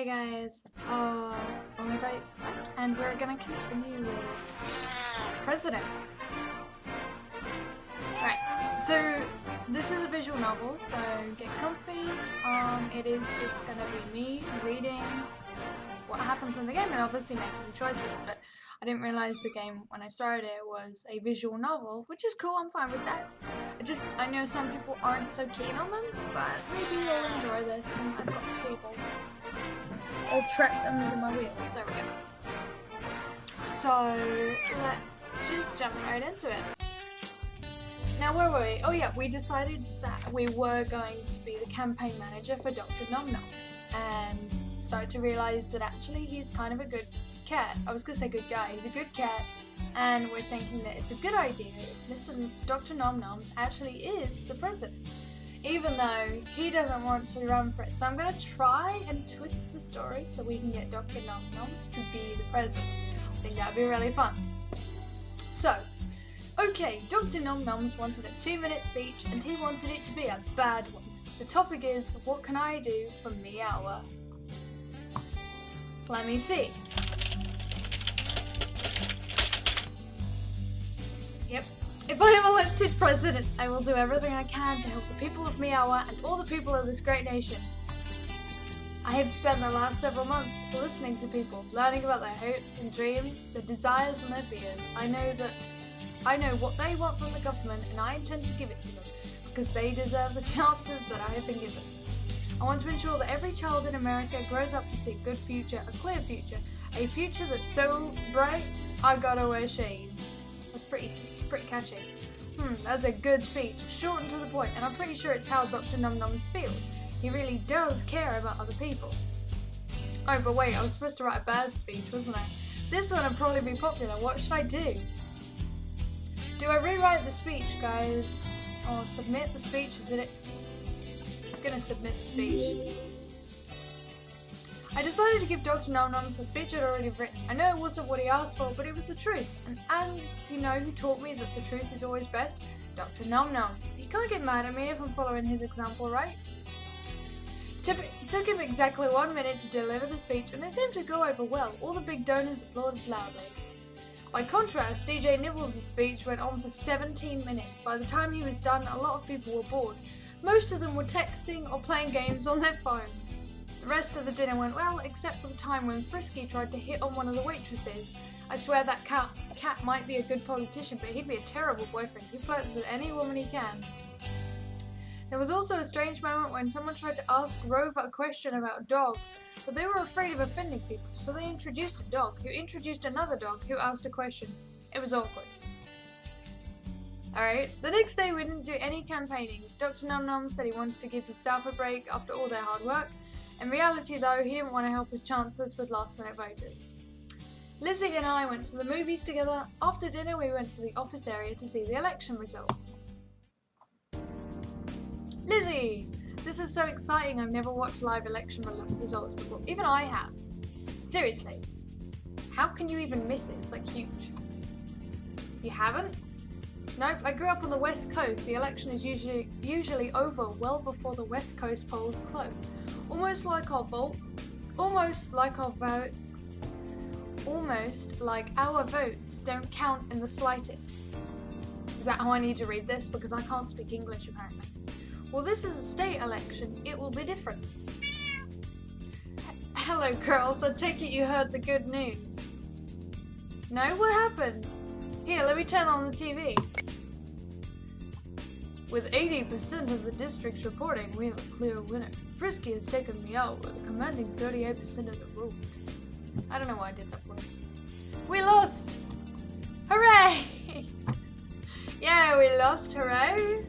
Hey guys, Long Bites back, and we're gonna continue with President. Right, so this is a visual novel, so get comfy. It is just gonna be me reading what happens in the game and obviously making choices, but I didn't realize the game when I started it was a visual novel, which is cool, I'm fine with that. I know some people aren't so keen on them, but maybe you'll enjoy this, and I've got cables all trapped under my wheels. There we go. So let's just jump right into it. Now where were we? Oh yeah, we decided that we were going to be the campaign manager for Dr. Nom Noms, and started to realize that actually he's kind of a good cat. I was gonna say good guy, he's a good cat, and we're thinking that it's a good idea if Dr. Nom Noms actually is the president, even though he doesn't want to run for it. So I'm going to try and twist the story so we can get Dr. Nom Noms to be the president. I think that would be really fun. So, okay, Dr. Nom Noms wanted a 2-minute speech and he wanted it to be a bad one. The topic is, what can I do for Meower? Let me see. Yep. If I am elected president, I will do everything I can to help the people of Meower and all the people of this great nation. I have spent the last several months listening to people, learning about their hopes and dreams, their desires and their fears. I know what they want from the government, and I intend to give it to them, because they deserve the chances that I have been given. I want to ensure that every child in America grows up to see a good future, a clear future, a future that's so bright, I gotta wear shades. It's pretty catchy. That's a good speech, short and to the point, and I'm pretty sure it's how Dr. Nom Noms feels. He really does care about other people. Oh, but wait, I was supposed to write a bad speech, wasn't I? This one would probably be popular. What should I do? Do I rewrite the speech, guys? Or submit the speech? I'm gonna submit the speech. I decided to give Dr. Nom Noms the speech I'd already written. I know it wasn't what he asked for, but it was the truth. And you know who taught me that the truth is always best? Dr. Nom Noms. He can't get mad at me if I'm following his example, right? It took him exactly 1 minute to deliver the speech, and it seemed to go over well. All the big donors applauded loudly. By contrast, DJ Nibbles' speech went on for 17 minutes. By the time he was done, a lot of people were bored. Most of them were texting or playing games on their phone. The rest of the dinner went well, except for the time when Frisky tried to hit on one of the waitresses. I swear that cat might be a good politician, but he'd be a terrible boyfriend. He flirts with any woman he can. There was also a strange moment when someone tried to ask Rover a question about dogs, but they were afraid of offending people, so they introduced a dog, who introduced another dog, who asked a question. It was awkward. Alright, the next day we didn't do any campaigning. Dr. Nom Noms said he wanted to give his staff a break after all their hard work. In reality, though, he didn't want to help his chances with last-minute voters. Lizzie and I went to the movies together. After dinner, we went to the office area to see the election results. Lizzie! This is so exciting. I've never watched live election results before. Even I have. Seriously. How can you even miss it? It's like huge. You haven't? Nope, I grew up on the West Coast. The election is usually over well before the West Coast polls close. Almost like our votes don't count in the slightest. Is that how I need to read this? Because I can't speak English apparently. Well, this is a state election. It will be different. Hello, girls. I take it you heard the good news. No? What happened? Here, let me turn on the TV. With 80% of the districts reporting, we have a clear winner. Frisky has taken me out with a commanding 38% of the vote. I don't know why I did that voice. We lost! Hooray! Yeah, we lost, hooray!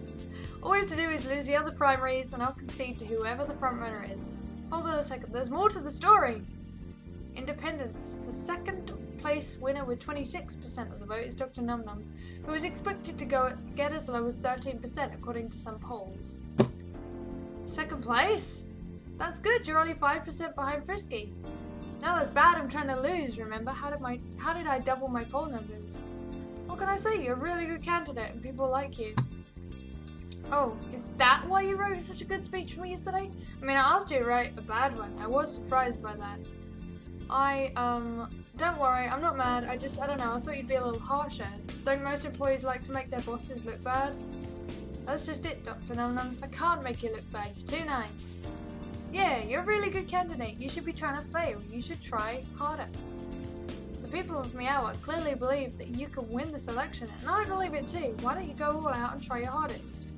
All we have to do is lose the other primaries and I'll concede to whoever the frontrunner is. Hold on a second, there's more to the story! Independence. The second place winner with 26% of the vote is Dr. Nom Noms, who is expected to get as low as 13% according to some polls. Second place? That's good, you're only 5% behind Frisky. No, that's bad, I'm trying to lose, remember? How did I double my poll numbers? What can I say? You're a really good candidate and people like you. Oh, is that why you wrote such a good speech for me yesterday? I mean, I asked you to write a bad one. I was surprised by that. Don't worry, I'm not mad. I don't know, I thought you'd be a little harsher. Don't most employees like to make their bosses look bad? That's just it, Dr. Nom Noms. I can't make you look bad. You're too nice. Yeah, you're a really good candidate. You should be trying to fail. You should try harder. The people of Meow clearly believe that you can win this election, and I believe it too. Why don't you go all out and try your hardest?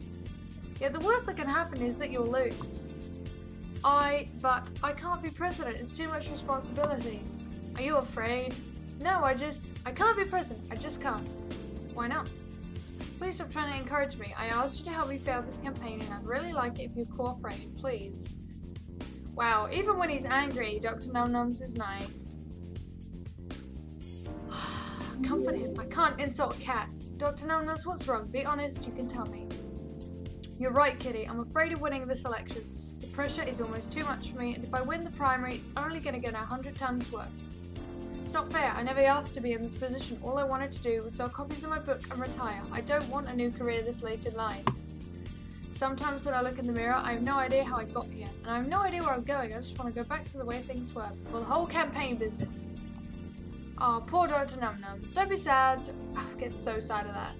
Yeah, the worst that can happen is that you'll lose. But I can't be president. It's too much responsibility. Are you afraid? No, I can't be president. I just can't. Why not? Please stop trying to encourage me. I asked you to help me fail this campaign, and I'd really like it if you cooperated, please. Wow, even when he's angry, Dr. Nom Noms is nice. Comfort him. I can't insult a cat. Dr. Nom Noms, what's wrong? Be honest, you can tell me. You're right, Kitty. I'm afraid of winning this election. The pressure is almost too much for me, and if I win the primary, it's only going to get 100 times worse. It's not fair. I never asked to be in this position. All I wanted to do was sell copies of my book and retire. I don't want a new career this late in life. Sometimes when I look in the mirror, I have no idea how I got here, and I have no idea where I'm going. I just want to go back to the way things were before the whole campaign business. Oh, poor Dr. Nom Noms. Don't be sad. I get so sad of that.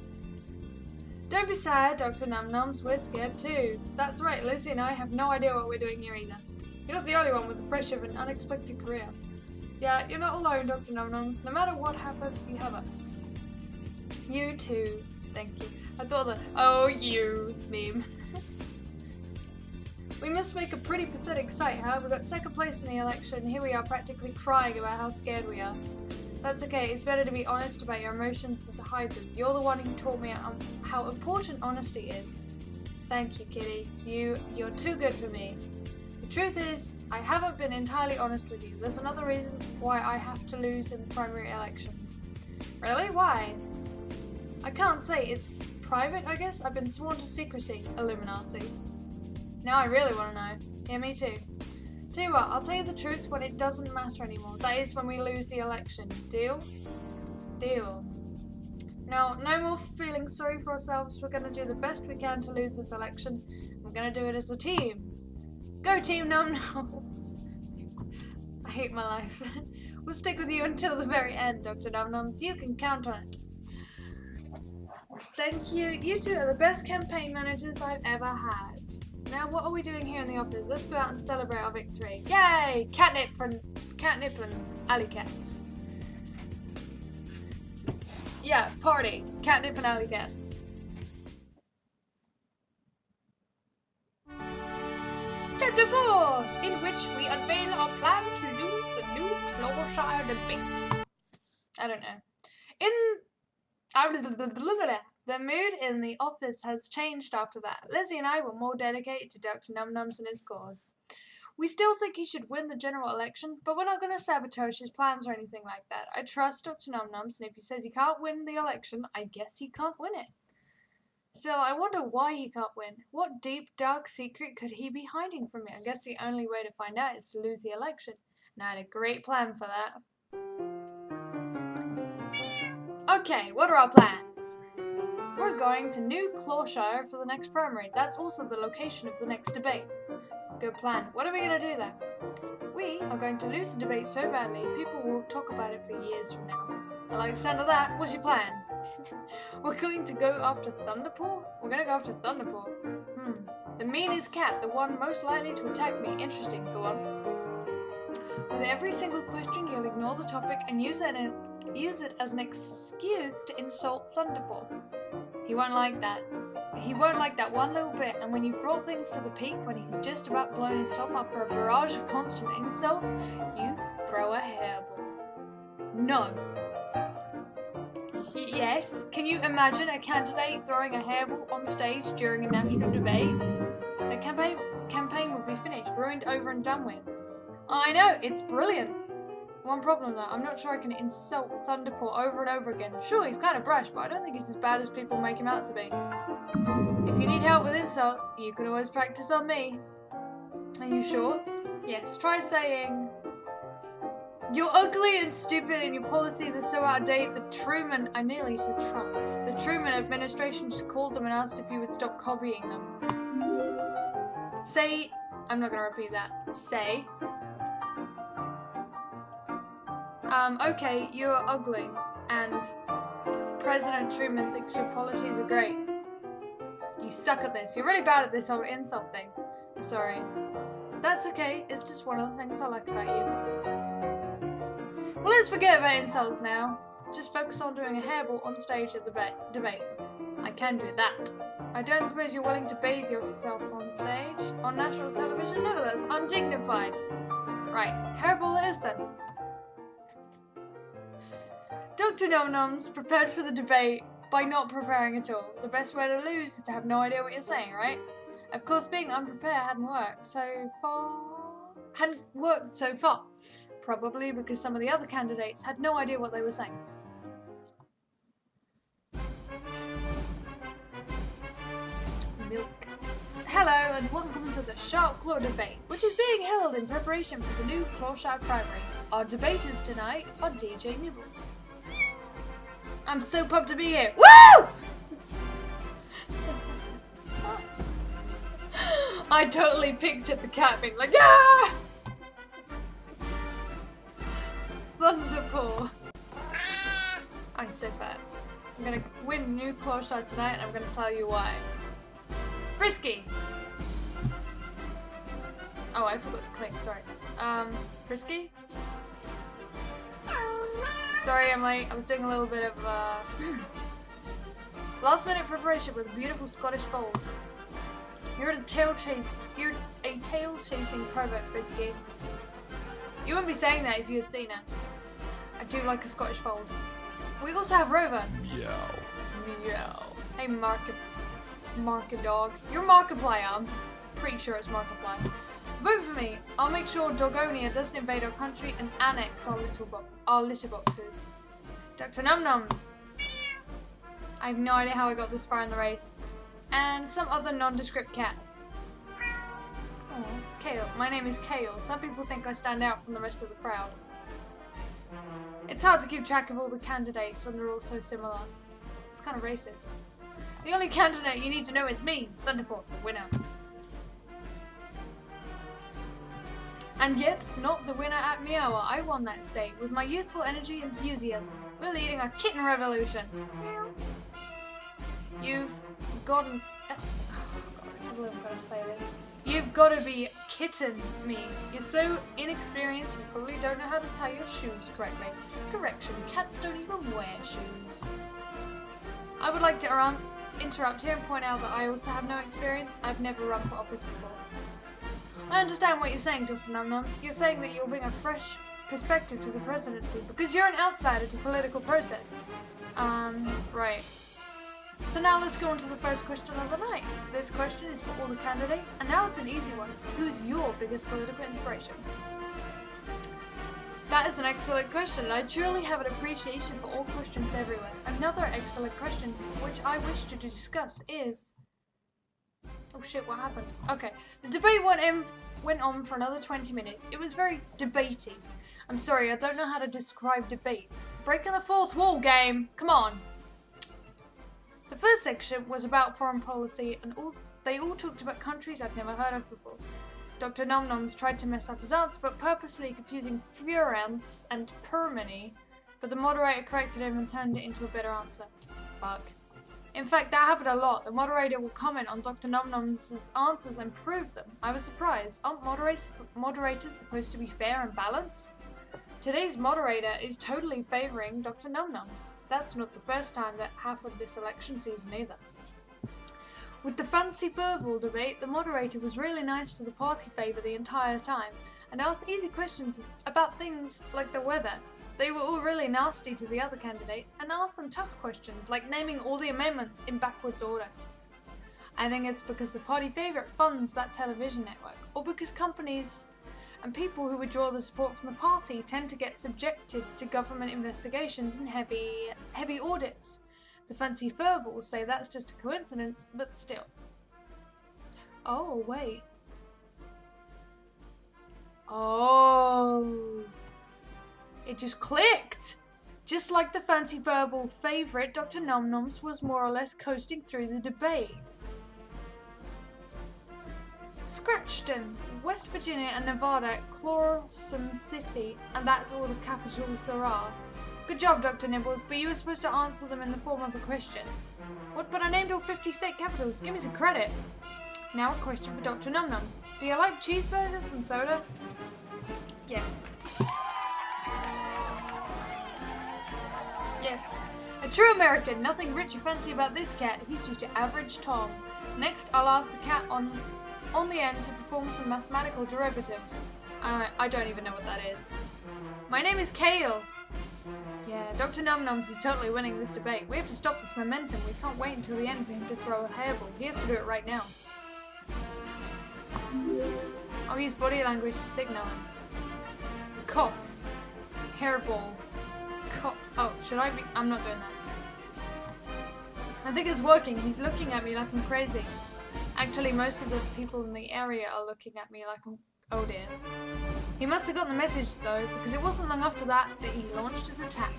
Don't be sad, Dr. Nom Noms. We're scared too. That's right, Lizzie and I have no idea what we're doing here either. You're not the only one with the pressure of an unexpected career. Yeah, you're not alone, Dr. Nom Noms. No matter what happens, you have us. You too. Thank you. I thought the "oh you" meme. We must make a pretty pathetic sight, huh? We got second place in the election, and here we are practically crying about how scared we are. That's okay, it's better to be honest about your emotions than to hide them. You're the one who taught me how important honesty is. Thank you, Kitty. You're too good for me. The truth is, I haven't been entirely honest with you. There's another reason why I have to lose in the primary elections. Really? Why? I can't say. It's private, I guess. I've been sworn to secrecy, Illuminati. Now I really want to know. Yeah, me too. Tell you what, I'll tell you the truth when it doesn't matter anymore. That is when we lose the election. Deal? Deal. Now, no more feeling sorry for ourselves. We're going to do the best we can to lose this election. We're going to do it as a team. Go Team Nom Noms! I hate my life. We'll stick with you until the very end, Dr. Nom Noms. You can count on it. Thank you. You two are the best campaign managers I've ever had. Now, what are we doing here in the office? Let's go out and celebrate our victory. Yay! Catnip and alley cats. Yeah, party. Catnip and alley cats. Chapter 4, in which we unveil our plan to lose the new Clawshire debate. I don't know. The mood in the office has changed after that. Lizzie and I were more dedicated to Dr. Nom Noms and his cause. We still think he should win the general election, but we're not going to sabotage his plans or anything like that. I trust Dr. Nom Noms, and if he says he can't win the election, I guess he can't win it. Still, I wonder why he can't win. What deep, dark secret could he be hiding from me? I guess the only way to find out is to lose the election. And I had a great plan for that. Okay, what are our plans? We're going to New Clawshire for the next primary. That's also the location of the next debate. Good plan. What are we going to do then? We are going to lose the debate so badly, people will talk about it for years from now. I like the sound of that. What's your plan? We're going to go after Thunderpaw? We're going to go after Thunderpaw. The meanest cat, the one most likely to attack me. Interesting. Go on. With every single question, you'll ignore the topic and use it as an excuse to insult Thunderpaw. He won't like that. He won't like that one little bit, and when you've brought things to the peak, when he's just about blown his top after a barrage of constant insults, you throw a hairball. No. Yes, can you imagine a candidate throwing a hairball on stage during a national debate? The campaign would be finished, ruined, over and done with. I know, it's brilliant. One problem though, I'm not sure I can insult Thunderpaw over and over again. Sure, he's kind of brash, but I don't think he's as bad as people make him out to be. If you need help with insults, you can always practice on me. Are you sure? Yes, try saying, You're ugly and stupid and your policies are so out of date. I nearly said Trump. The Truman administration just called them and asked if you would stop copying them. Say, I'm not gonna repeat that. Say, okay, you're ugly and President Truman thinks your policies are great. You suck at this. You're really bad at this whole insult thing. I'm sorry. That's okay. It's just one of the things I like about you. Well, let's forget about insults now. Just focus on doing a hairball on stage at the debate. I can do that. I don't suppose you're willing to bathe yourself on stage? On national television? No, that's undignified. Right, hairball it is then. Dr. Nom Noms prepared for the debate by not preparing at all. The best way to lose is to have no idea what you're saying, right? Of course, being unprepared hadn't worked so far. Probably because some of the other candidates had no idea what they were saying. Milk. Hello and welcome to the Sharp Claw debate, which is being held in preparation for the new Clawshot primary. Our debaters tonight are DJ Nibbles. I'm so pumped to be here. Woo! I totally pictured the cat being like, yeah! Thunderpaw. I'm so fat. I'm gonna win new Clawshot tonight and I'm gonna tell you why. Frisky! Oh, I forgot to click, sorry. Frisky? Sorry, I'm late. I was doing a little bit of, last minute preparation with a beautiful Scottish fold. You're a tail chasing pervert, Frisky. You wouldn't be saying that if you had seen it. I do like a Scottish fold. We also have Rover. Meow. Meow. Hey, Market Dog. You're Markiplier. I'm pretty sure it's Markiplier. Vote for me. I'll make sure Dogonia doesn't invade our country and annex our litter boxes. Dr. Nom Noms. I have no idea how I got this far in the race. And some other nondescript cat. Oh, Kale. My name is Kale. Some people think I stand out from the rest of the crowd. It's hard to keep track of all the candidates when they're all so similar. It's kind of racist. The only candidate you need to know is me, Thunderpaw, the winner. And yet, not the winner at Meowa. I won that state with my youthful energy and enthusiasm. We're leading a kitten revolution. You've gotten... Oh God, I can't believe I'm gonna say this. You've got to be kitten me. You're so inexperienced you probably don't know how to tie your shoes correctly. Correction, cats don't even wear shoes. I would like to interrupt here and point out that I also have no experience. I've never run for office before. I understand what you're saying, Dr. Nom Noms. You're saying that you'll bring a fresh perspective to the presidency because you're an outsider to political process. Right. So now let's go on to the first question of the night. This question is for all the candidates, and now it's an easy one. Who's your biggest political inspiration? That is an excellent question, and I truly have an appreciation for all questions everywhere. Another excellent question, which I wish to discuss, is... Oh shit, what happened? Okay, the debate went on for another 20 minutes. It was very debatey. I'm sorry, I don't know how to describe debates. Breaking the fourth wall game, come on. The first section was about foreign policy, and they all talked about countries I'd never heard of before. Dr. Nom Noms tried to mess up his answer, but purposely confusing Furance and Permany, but the moderator corrected him and turned it into a better answer. Fuck. In fact, that happened a lot. The moderator will comment on Dr. Nom Noms' answers and prove them. I was surprised. Aren't moderators supposed to be fair and balanced? Today's moderator is totally favouring Dr. Nom Noms. That's not the first time that happened this election season either. With the fancy verbal debate, the moderator was really nice to the party favour the entire time and asked easy questions about things like the weather. They were all really nasty to the other candidates and asked them tough questions like naming all the amendments in backwards order. I think it's because the party favourite funds that television network, or because companies and people who withdraw the support from the party tend to get subjected to government investigations and heavy audits. The fancy verbals say that's just a coincidence, but still. Oh, wait. Oh. It just clicked! Just like the fancy verbal favourite, Dr. Nom Noms was more or less coasting through the debate. Scratchton, West Virginia and Nevada, Clawson City, and that's all the capitals there are. Good job, Dr. Nibbles, but you were supposed to answer them in the form of a question. What? But I named all 50 state capitals. Give me some credit. Now a question for Dr. Nom Noms. Do you like cheeseburgers and soda? Yes. Yes. A true American. Nothing rich or fancy about this cat. He's just your average Tom. Next, I'll ask the cat on the end to perform some mathematical derivatives. I don't even know what that is. My name is Kale. Yeah, Dr. Nom Noms is totally winning this debate. We have to stop this momentum. We can't wait until the end for him to throw a hairball. He has to do it right now. I'll use body language to signal him. Cough. Hairball. Cough. Oh, should I be? I'm not doing that. I think it's working. He's looking at me like I'm crazy. Actually, most of the people in the area are looking at me like I'm... Oh dear. He must have gotten the message though, because it wasn't long after that he launched his attack.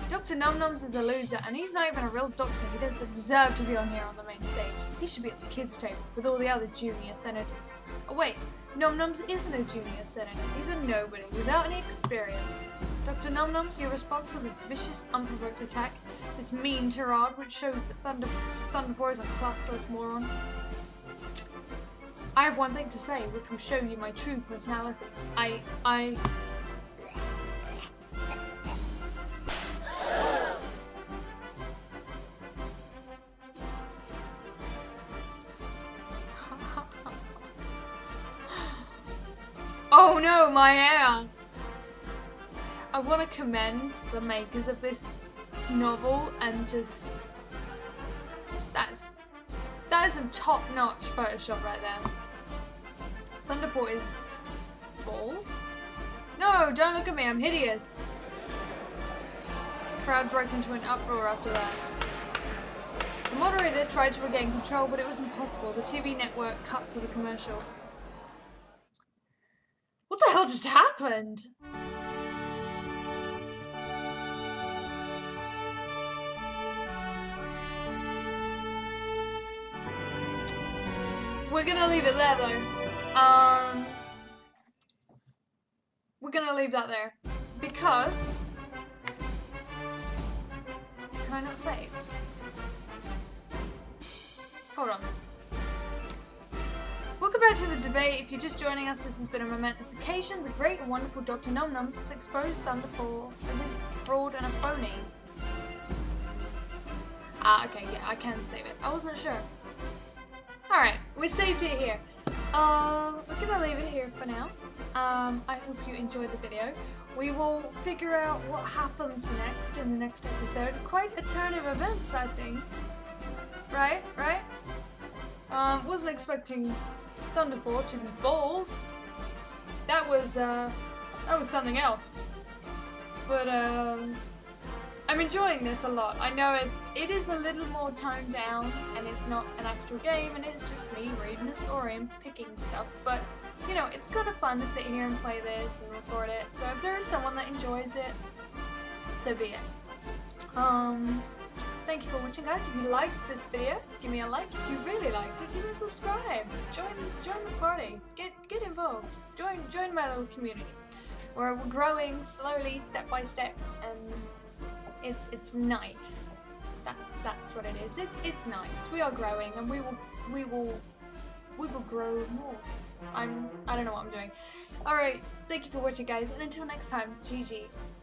Dr. Nom Noms is a loser, and he's not even a real doctor. He doesn't deserve to be on here on the main stage. He should be at the kids' table with all the other junior senators. Oh wait, Nom Noms isn't a junior senator. He's a nobody without any experience. Dr. Nom Noms, your response to this vicious, unprovoked attack, this mean tirade which shows that Thunderboy is a classless moron. I have one thing to say, which will show you my true personality. Oh no, my hair! I want to commend the makers of this novel and just... That is some top-notch Photoshop right there. Thunderbolt is bald? No, don't look at me, I'm hideous. The crowd broke into an uproar after that. The moderator tried to regain control, but it was impossible. The TV network cut to the commercial. What the hell just happened? We're gonna leave it there though. We're gonna leave that there because can I not save? Hold on. Welcome back to the debate. If you're just joining us, this has been a momentous occasion. The great and wonderful Dr. Nom Noms has exposed Thunderbolt as a fraud and a phony. Okay, yeah, I can save it. I wasn't sure. Alright, we saved it here. We're gonna leave it here for now. I hope you enjoyed the video. We will figure out what happens next in the next episode. Quite a turn of events, I think. Right? Wasn't expecting Thunderbolt to be bold. That was something else. But I'm enjoying this a lot. I know it is a little more toned down and it's not an actual game and it's just me reading a story and picking stuff, but you know, it's kind of fun to sit here and play this and record it. So if there is someone that enjoys it, so be it. Thank you for watching, guys. If you liked this video, give me a like. If you really liked it, give me a subscribe. Join the party. Get involved. Join my little community. We're growing slowly, step by step, and it's nice. That's what it is. It's nice. We are growing, and we will grow more. I don't know what I'm doing. All right. Thank you for watching, guys, and until next time, GG.